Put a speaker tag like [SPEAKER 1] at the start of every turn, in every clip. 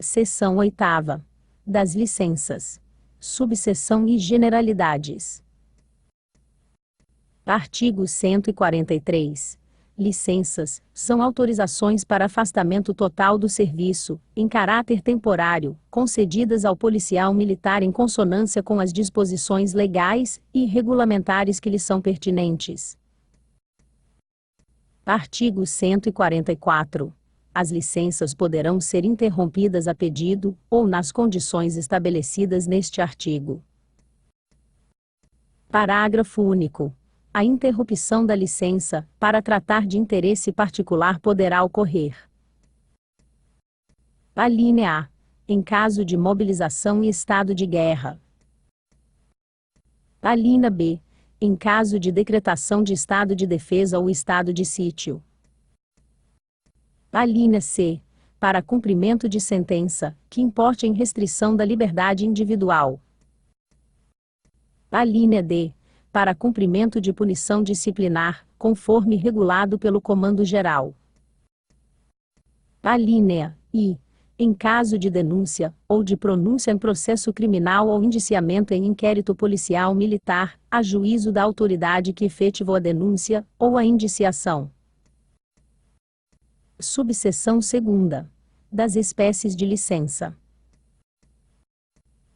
[SPEAKER 1] Seção 8ª. Das licenças. Subseção e generalidades. Artigo 143. Licenças são autorizações para afastamento total do serviço, em caráter temporário, concedidas ao policial militar em consonância com as disposições legais e regulamentares que lhes são pertinentes. Artigo 144. As licenças poderão ser interrompidas a pedido, ou nas condições estabelecidas neste artigo. Parágrafo único. A interrupção da licença, para tratar de interesse particular, poderá ocorrer: alínea A. Em caso de mobilização e estado de guerra. Alínea B. Em caso de decretação de estado de defesa ou estado de sítio. Alínea C. Para cumprimento de sentença, que importe em restrição da liberdade individual. Alínea D. Para cumprimento de punição disciplinar, conforme regulado pelo Comando Geral. Alínea I. Em caso de denúncia, ou de pronúncia em processo criminal ou indiciamento em inquérito policial militar, a juízo da autoridade que efetivou a denúncia, ou a indiciação. Subseção 2ª. Das espécies de licença.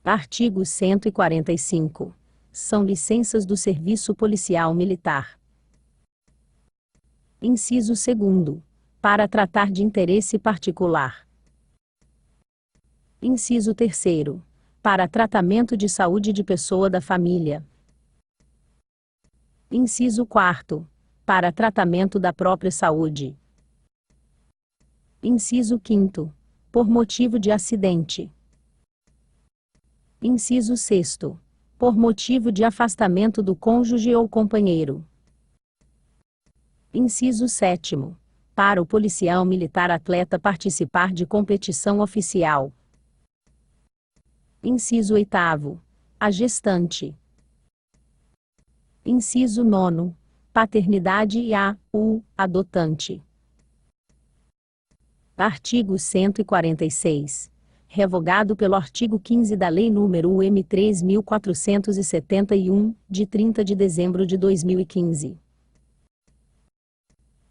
[SPEAKER 1] Artigo 145. São licenças do Serviço Policial Militar. Inciso 2º. Para tratar de interesse particular. Inciso 3º. Para tratamento de saúde de pessoa da família. Inciso 4º. Para tratamento da própria saúde. Inciso 5º. Por motivo de acidente. Inciso 6º. Por motivo de afastamento do cônjuge ou companheiro. Inciso 7º. Para o policial militar atleta participar de competição oficial. Inciso 8º. A gestante. Inciso 9º. Paternidade e o adotante. Artigo 146. Revogado pelo artigo 15 da Lei nº UM 3.471, de 30 de dezembro de 2015.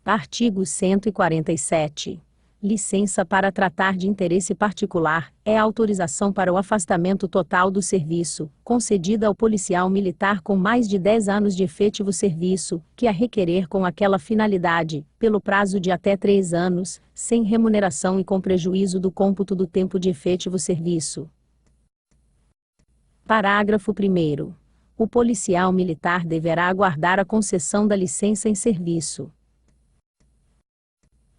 [SPEAKER 1] Artigo 147. Licença para tratar de interesse particular é autorização para o afastamento total do serviço, concedida ao policial militar com mais de 10 anos de efetivo serviço, que a requerer com aquela finalidade, pelo prazo de até 3 anos, sem remuneração e com prejuízo do cômputo do tempo de efetivo serviço. Parágrafo 1º. O policial militar deverá aguardar a concessão da licença em serviço.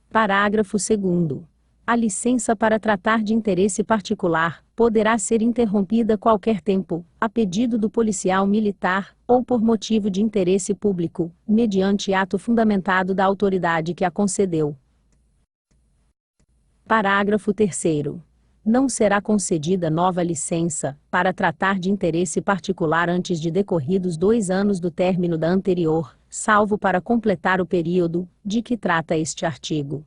[SPEAKER 1] Parágrafo 2º. A licença para tratar de interesse particular poderá ser interrompida a qualquer tempo, a pedido do policial militar, ou por motivo de interesse público, mediante ato fundamentado da autoridade que a concedeu. Parágrafo 3º. Não será concedida nova licença, para tratar de interesse particular antes de decorridos 2 anos do término da anterior, salvo para completar o período, de que trata este artigo.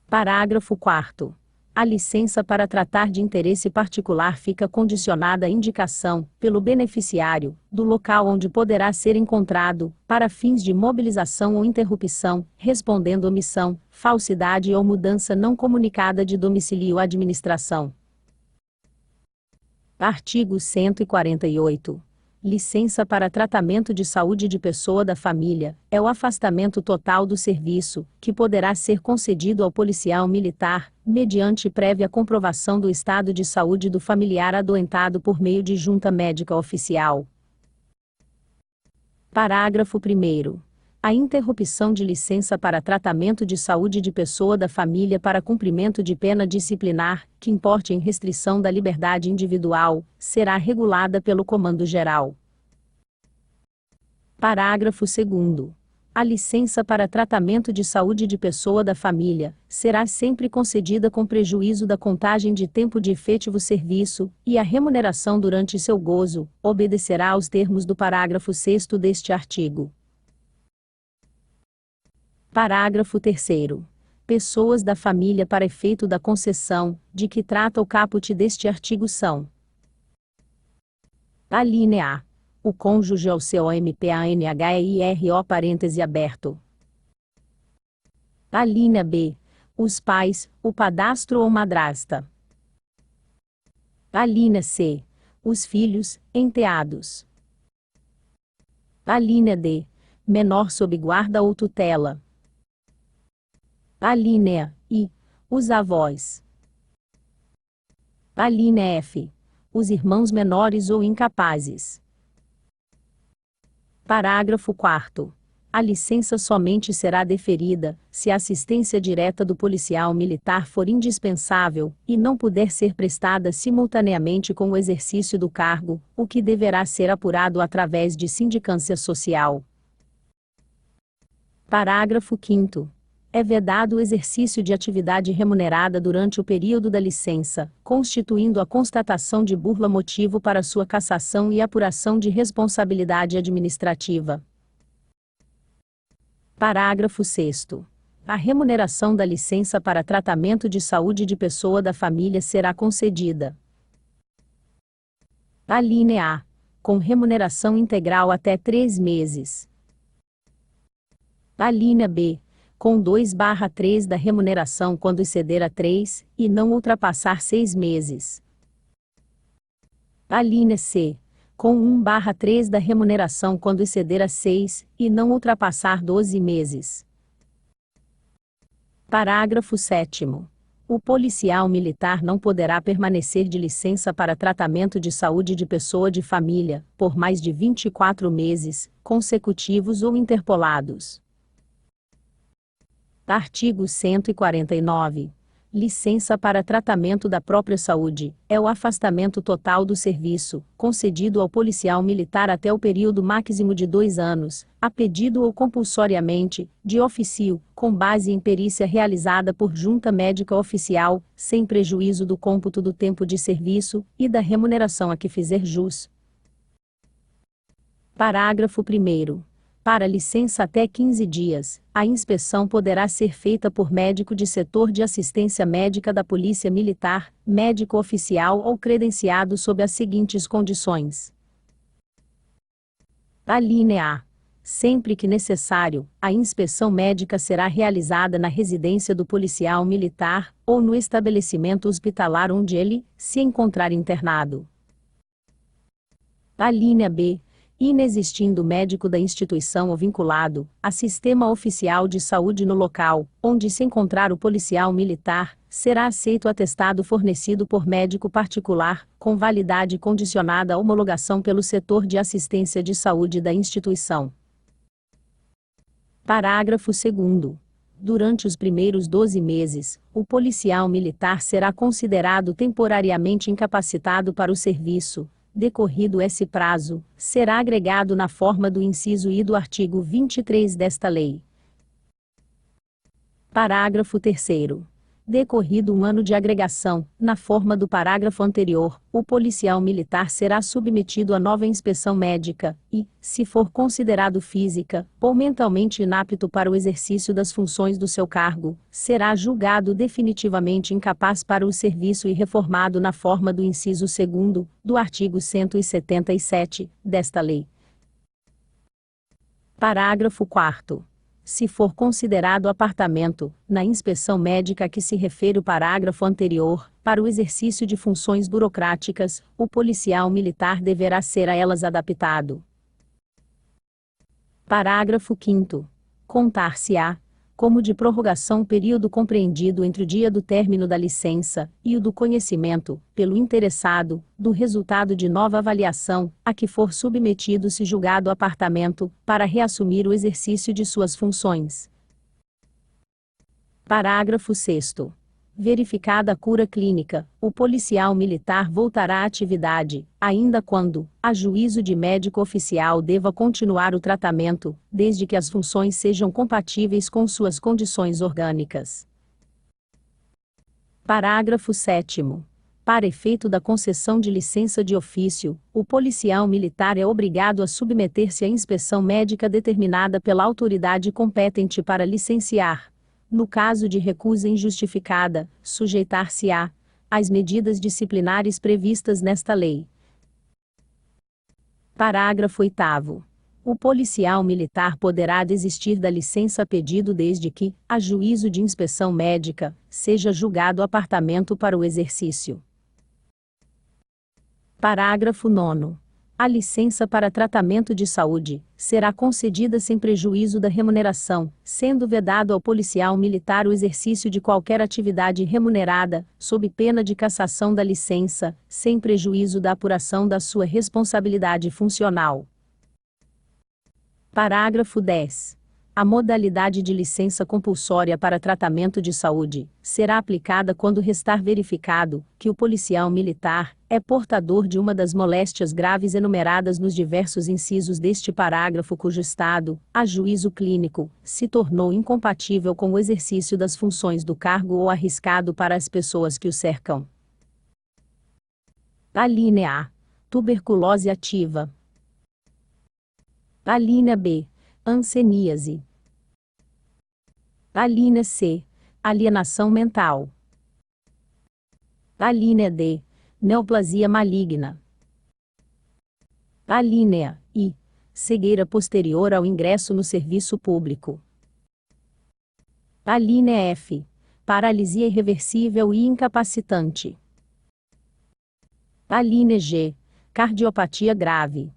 [SPEAKER 1] Parágrafo 4º. A licença para tratar de interesse particular fica condicionada à indicação, pelo beneficiário, do local onde poderá ser encontrado, para fins de mobilização ou interrupção, respondendo omissão, falsidade ou mudança não comunicada de domicílio à administração. Artigo 148. Licença para tratamento de saúde de pessoa da família é o afastamento total do serviço, que poderá ser concedido ao policial militar, mediante prévia comprovação do estado de saúde do familiar adoentado por meio de junta médica oficial. Parágrafo 1º. A interrupção de licença para tratamento de saúde de pessoa da família para cumprimento de pena disciplinar, que importe em restrição da liberdade individual, será regulada pelo Comando Geral. Parágrafo 2º. A licença para tratamento de saúde de pessoa da família será sempre concedida com prejuízo da contagem de tempo de efetivo serviço, e a remuneração durante seu gozo obedecerá aos termos do parágrafo 6º deste artigo. Parágrafo 3º. Pessoas da família para efeito da concessão, de que trata o caput deste artigo são: alínea A. O cônjuge ao COMPANHEIRO parêntese aberto. Alínea B. Os pais, o padrasto ou madrasta. Alínea C. Os filhos, enteados. Alínea D. Menor sob guarda ou tutela. Alínea I. Os avós. Alínea F. Os irmãos menores ou incapazes. Parágrafo 4º. A licença somente será deferida, se a assistência direta do policial militar for indispensável, e não puder ser prestada simultaneamente com o exercício do cargo, o que deverá ser apurado através de sindicância social. Parágrafo 5º. É vedado o exercício de atividade remunerada durante o período da licença, constituindo a constatação de burla motivo para sua cassação e apuração de responsabilidade administrativa. Parágrafo 6º. A remuneração da licença para tratamento de saúde de pessoa da família será concedida. Alínea A. Com remuneração integral até 3 meses. Alínea B. Com 2/3 da remuneração quando exceder a 3, e não ultrapassar 6 meses. Alínea C. Com 1/3 da remuneração quando exceder a 6, e não ultrapassar 12 meses. Parágrafo 7º. O policial militar não poderá permanecer de licença para tratamento de saúde de pessoa de família, por mais de 24 meses, consecutivos ou interpolados. Artigo 149. Licença para tratamento da própria saúde, é o afastamento total do serviço, concedido ao policial militar até o período máximo de 2 anos, a pedido ou compulsoriamente, de ofício, com base em perícia realizada por junta médica oficial, sem prejuízo do cômputo do tempo de serviço, e da remuneração a que fizer jus. Parágrafo 1º. Para licença até 15 dias, a inspeção poderá ser feita por médico de setor de assistência médica da Polícia Militar, médico oficial ou credenciado sob as seguintes condições. Alínea A. Sempre que necessário, a inspeção médica será realizada na residência do policial militar, ou no estabelecimento hospitalar onde ele se encontrar internado. Alínea B. Inexistindo médico da instituição ou vinculado a sistema oficial de saúde no local, onde se encontrar o policial militar, será aceito o atestado fornecido por médico particular, com validade condicionada à homologação pelo setor de assistência de saúde da instituição. Parágrafo 2º. Durante os primeiros 12 meses, o policial militar será considerado temporariamente incapacitado para o serviço. Decorrido esse prazo, será agregado na forma do inciso I do artigo 23 desta lei. Parágrafo 3º. Decorrido 1 ano de agregação, na forma do parágrafo anterior, o policial militar será submetido a nova inspeção médica, e, se for considerado física ou mentalmente inapto para o exercício das funções do seu cargo, será julgado definitivamente incapaz para o serviço e reformado na forma do inciso 2º, do artigo 177, desta lei. Parágrafo 4º. Se for considerado apartamento, na inspeção médica a que se refere o parágrafo anterior, para o exercício de funções burocráticas, o policial militar deverá ser a elas adaptado. Parágrafo 5º. Contar-se-á, como de prorrogação o período compreendido entre o dia do término da licença e o do conhecimento, pelo interessado, do resultado de nova avaliação, a que for submetido se julgado apartamento, para reassumir o exercício de suas funções. Parágrafo 6º. Verificada a cura clínica, o policial militar voltará à atividade, ainda quando, a juízo de médico oficial deva continuar o tratamento, desde que as funções sejam compatíveis com suas condições orgânicas. Parágrafo 7º. Para efeito da concessão de licença de ofício, o policial militar é obrigado a submeter-se à inspeção médica determinada pela autoridade competente para licenciar. No caso de recusa injustificada, sujeitar-se-á às medidas disciplinares previstas nesta lei. Parágrafo 8º. O policial militar poderá desistir da licença a pedido desde que, a juízo de inspeção médica, seja julgado apartamento para o exercício. Parágrafo 9º. A licença para tratamento de saúde será concedida sem prejuízo da remuneração, sendo vedado ao policial militar o exercício de qualquer atividade remunerada, sob pena de cassação da licença, sem prejuízo da apuração da sua responsabilidade funcional. Parágrafo 10. A modalidade de licença compulsória para tratamento de saúde será aplicada quando restar verificado que o policial militar é portador de uma das moléstias graves enumeradas nos diversos incisos deste parágrafo cujo estado, a juízo clínico, se tornou incompatível com o exercício das funções do cargo ou arriscado para as pessoas que o cercam. Alínea A. Tuberculose ativa. Alínea B. Hanseníase. Alínea C. Alienação mental. Alínea D. Neoplasia maligna. Alínea I. Cegueira posterior ao ingresso no serviço público. Alínea F. Paralisia irreversível e incapacitante. Alínea G. Cardiopatia grave.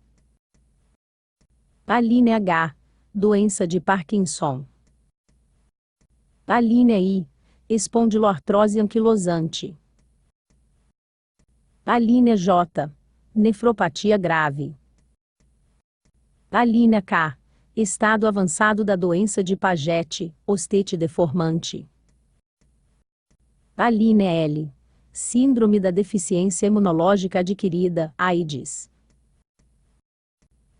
[SPEAKER 1] Alínea H. Doença de Parkinson. Alínea I. Espondiloartrose anquilosante. Alínea J. Nefropatia grave. Alínea K. Estado avançado da doença de Paget, ostete deformante. Alínea L. Síndrome da deficiência imunológica adquirida, AIDS.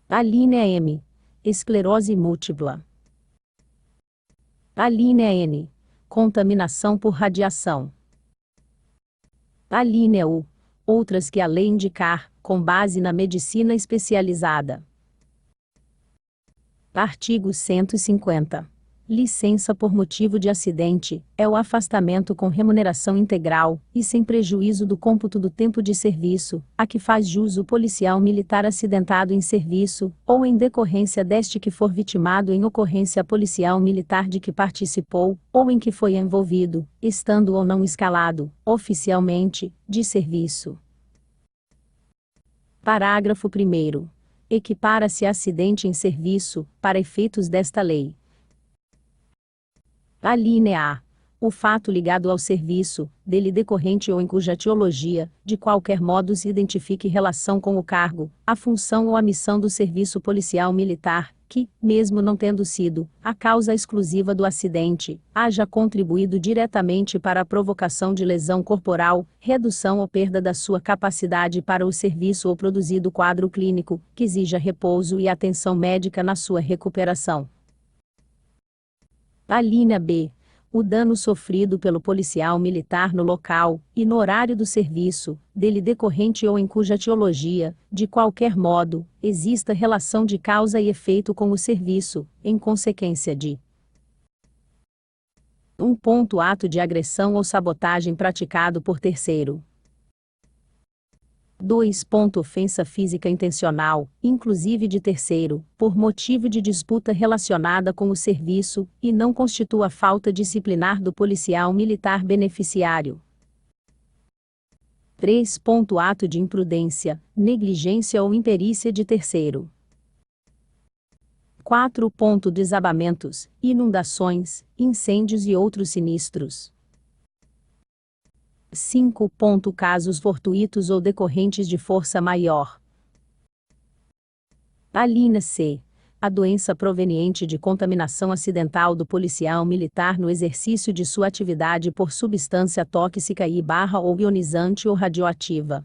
[SPEAKER 1] Alínea M. Esclerose múltipla. Alínea N. Contaminação por radiação. Alínea U. Outras que a lei indicar, com base na medicina especializada. Artigo 150. Licença por motivo de acidente é o afastamento com remuneração integral e sem prejuízo do cômputo do tempo de serviço, a que faz jus o policial militar acidentado em serviço, ou em decorrência deste que for vitimado em ocorrência policial militar de que participou, ou em que foi envolvido, estando ou não escalado, oficialmente, de serviço. Parágrafo 1º. Equipara-se a acidente em serviço, para efeitos desta lei. Alínea A. O fato ligado ao serviço, dele decorrente ou em cuja etiologia, de qualquer modo se identifique relação com o cargo, a função ou a missão do serviço policial militar, que, mesmo não tendo sido a causa exclusiva do acidente, haja contribuído diretamente para a provocação de lesão corporal, redução ou perda da sua capacidade para o serviço ou produzido quadro clínico, que exija repouso e atenção médica na sua recuperação. Alínea B. O dano sofrido pelo policial militar no local e no horário do serviço, dele decorrente ou em cuja etiologia, de qualquer modo, exista relação de causa e efeito com o serviço, em consequência de 1. Ato de agressão ou sabotagem praticado por terceiro. 2. Ofensa física intencional, inclusive de terceiro, por motivo de disputa relacionada com o serviço, e não constitua falta disciplinar do policial militar beneficiário. 3. Ato de imprudência, negligência ou imperícia de terceiro. 4. Desabamentos, inundações, incêndios e outros sinistros. 5. Casos fortuitos ou decorrentes de força maior. Alínea C. A doença proveniente de contaminação acidental do policial militar no exercício de sua atividade por substância tóxica ou ionizante ou radioativa.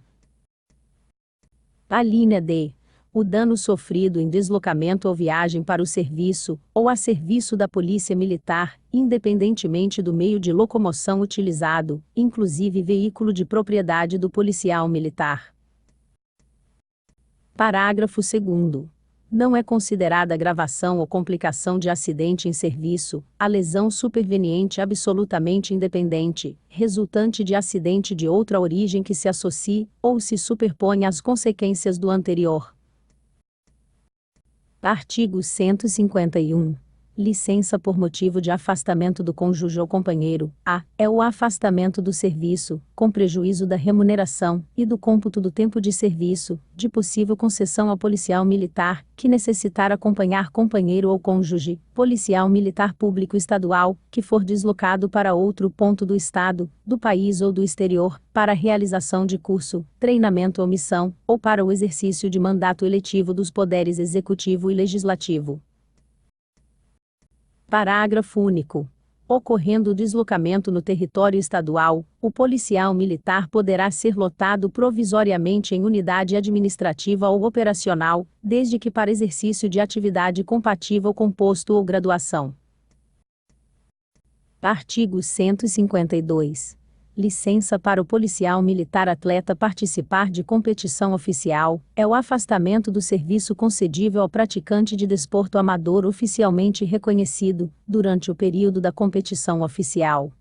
[SPEAKER 1] Alínea D. O dano sofrido em deslocamento ou viagem para o serviço, ou a serviço da Polícia Militar, independentemente do meio de locomoção utilizado, inclusive veículo de propriedade do policial militar. Parágrafo 2º. Não é considerada gravação ou complicação de acidente em serviço, a lesão superveniente absolutamente independente, resultante de acidente de outra origem que se associe, ou se superponha às consequências do anterior. Artigo 151. Licença por motivo de afastamento do cônjuge ou companheiro. É o afastamento do serviço, com prejuízo da remuneração e do cômputo do tempo de serviço, de possível concessão ao policial militar, que necessitar acompanhar companheiro ou cônjuge, policial militar público estadual, que for deslocado para outro ponto do estado, do país ou do exterior, para a realização de curso, treinamento ou missão, ou para o exercício de mandato eletivo dos poderes executivo e legislativo. Parágrafo único. Ocorrendo o deslocamento no território estadual, o policial militar poderá ser lotado provisoriamente em unidade administrativa ou operacional, desde que para exercício de atividade compatível com posto ou graduação. Artigo 152. Licença para o policial militar atleta participar de competição oficial, é o afastamento do serviço concedível ao praticante de desporto amador oficialmente reconhecido, durante o período da competição oficial.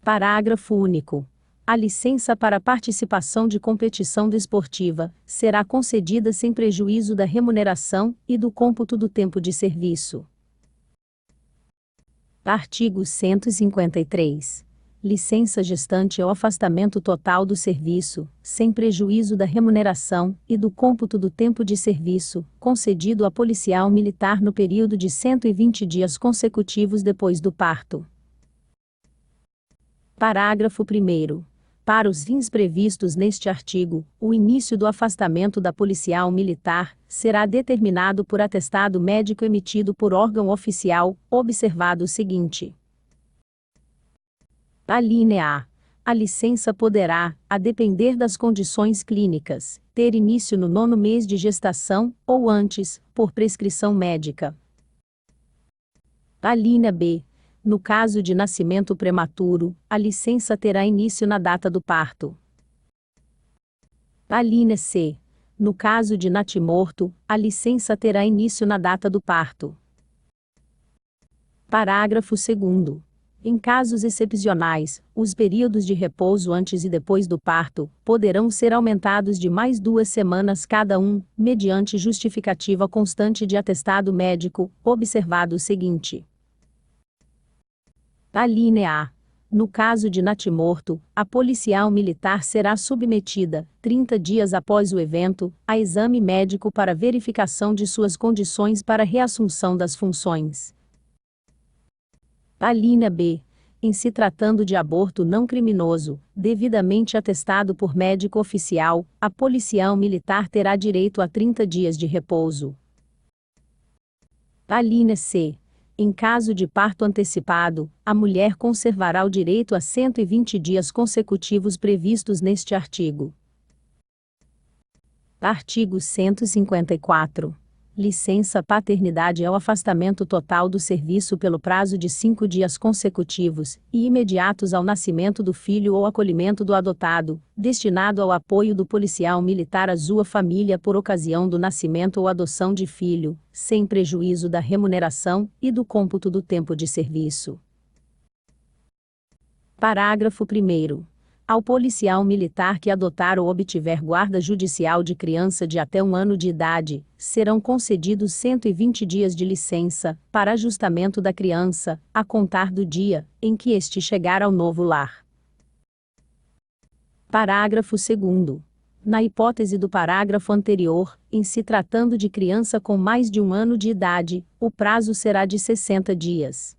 [SPEAKER 1] Parágrafo único. A licença para participação de competição desportiva será concedida sem prejuízo da remuneração e do cômputo do tempo de serviço. Artigo 153. Licença gestante é o afastamento total do serviço, sem prejuízo da remuneração e do cômputo do tempo de serviço, concedido a policial militar no período de 120 dias consecutivos depois do parto. Parágrafo 1º. Para os fins previstos neste artigo, o início do afastamento da policial militar será determinado por atestado médico emitido por órgão oficial, observado o seguinte. Alínea A. A licença poderá, a depender das condições clínicas, ter início no 9º mês de gestação, ou antes, por prescrição médica. Alínea B. No caso de nascimento prematuro, a licença terá início na data do parto. Alínea C. No caso de natimorto, a licença terá início na data do parto. Parágrafo 2º. Em casos excepcionais, os períodos de repouso antes e depois do parto poderão ser aumentados de mais 2 semanas cada um, mediante justificativa constante de atestado médico, observado o seguinte. Alínea A. No caso de natimorto, a policial militar será submetida, 30 dias após o evento, a exame médico para verificação de suas condições para reassunção das funções. Alínea B. Em se tratando de aborto não criminoso, devidamente atestado por médico oficial, a policial militar terá direito a 30 dias de repouso. Alínea C. Em caso de parto antecipado, a mulher conservará o direito a 120 dias consecutivos previstos neste artigo. Artigo 154. Licença paternidade é o afastamento total do serviço pelo prazo de 5 dias consecutivos, e imediatos ao nascimento do filho ou acolhimento do adotado, destinado ao apoio do policial militar à sua família por ocasião do nascimento ou adoção de filho, sem prejuízo da remuneração e do cômputo do tempo de serviço. Parágrafo 1º. Ao policial militar que adotar ou obtiver guarda judicial de criança de até 1 ano de idade, serão concedidos 120 dias de licença, para ajustamento da criança, a contar do dia em que este chegar ao novo lar. Parágrafo 2º. Na hipótese do parágrafo anterior, em se tratando de criança com mais de 1 ano de idade, o prazo será de 60 dias.